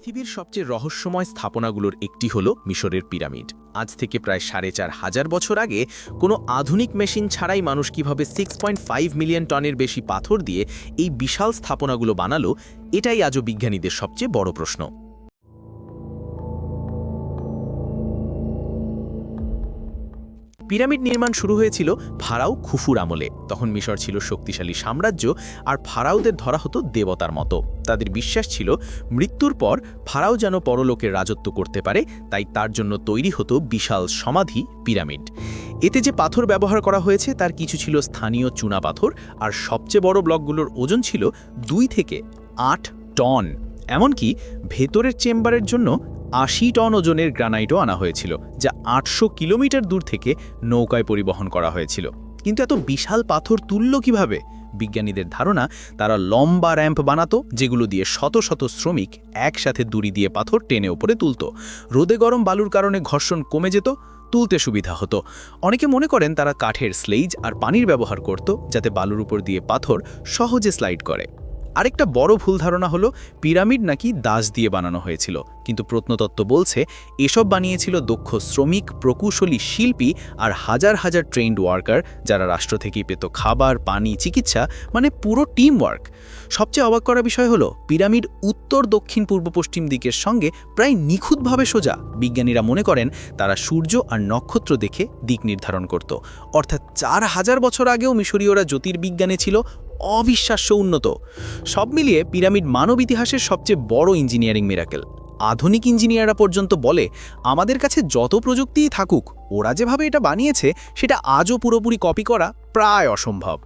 পৃথিবীর সবচেয়ে রহস্যময় স্থাপনাগুলোর একটি হল মিশরের পিরামিড। আজ থেকে প্রায় ৪,৫০০ বছর আগে কোনো আধুনিক মেশিন ছাড়াই মানুষ কিভাবে 6.5 মিলিয়ন টনের বেশি পাথর দিয়ে এই বিশাল স্থাপনাগুলো বানালো, এটাই আজও বিজ্ঞানীদের সবচেয়ে বড় প্রশ্ন। পিরামিড নির্মাণ শুরু হয়েছিল ফারাও খুফুর আমলে। তখন মিশর ছিল শক্তিশালী সাম্রাজ্য, আর ফারাওদের ধরা হতো দেবতার মতো। তাদের বিশ্বাস ছিল মৃত্যুর পর ফারাও যেন পরলোকের রাজত্ব করতে পারে, তাই তার জন্য তৈরি হতো বিশাল সমাধি পিরামিড। এতে যে পাথর ব্যবহার করা হয়েছে তার কিছু ছিল স্থানীয় চুনা পাথর, আর সবচেয়ে বড় ব্লকগুলোর ওজন ছিল 2 থেকে 8 টন। এমনকি ভেতরের চেম্বারের জন্য 80 টন ওজনের গ্রানাইটও আনা হয়েছিল, যা 800 কিলোমিটার দূর থেকে নৌকায় পরিবহন করা হয়েছিল। কিন্তু এত বিশাল পাথর তুলল কিভাবে? বিজ্ঞানীদের ধারণা, তারা লম্বা র্যাম্প বানাতো, যেগুলো দিয়ে শত শত শ্রমিক একসাথে দড়ি দিয়ে পাথর টেনে ওপরে তুলত। রোদে গরম বালুর কারণে ঘর্ষণ কমে যেত, তুলতে সুবিধা হতো। অনেকে মনে করেন তারা কাঠের স্লেজ আর পানির ব্যবহার করত, যাতে বালুর উপর দিয়ে পাথর সহজে স্লাইড করে। আরেকটা বড় ভুল ধারণা হলো পিরামিড নাকি দাস দিয়ে বানানো হয়েছিল, কিন্তু প্রত্নতত্ত্ব বলছে এসব বানিয়েছিল দক্ষ শ্রমিক, প্রকৌশলী শিল্পী আর হাজার হাজার ট্রেন্ড ওয়ার্কার, যারা রাষ্ট্র থেকেই পেত খাবার, পানি, চিকিৎসা, মানে পুরো টিম ওয়ার্ক। সবচেয়ে অবাক করা বিষয় হলো পিরামিড উত্তর, দক্ষিণ, পূর্ব, পশ্চিম দিকের সঙ্গে প্রায় নিখুঁতভাবে সোজা। বিজ্ঞানীরা মনে করেন তারা সূর্য আর নক্ষত্র দেখে দিক নির্ধারণ করত। অর্থাৎ 4000 বছর আগেও মিশরীয়রা জ্যোতির্বিজ্ঞানে ছিল অবিশ্বাস্য উন্নত। সব মিলিয়ে পিরামিড মানব ইতিহাসের সবচেয়ে বড় ইঞ্জিনিয়ারিং মিরাকেল। আধুনিক ইঞ্জিনিয়াররা পর্যন্ত বলে, আমাদের কাছে যত প্রযুক্তিই থাকুক, ওরা যেভাবে এটা বানিয়েছে সেটা আজও পুরোপুরি কপি করা প্রায় অসম্ভব।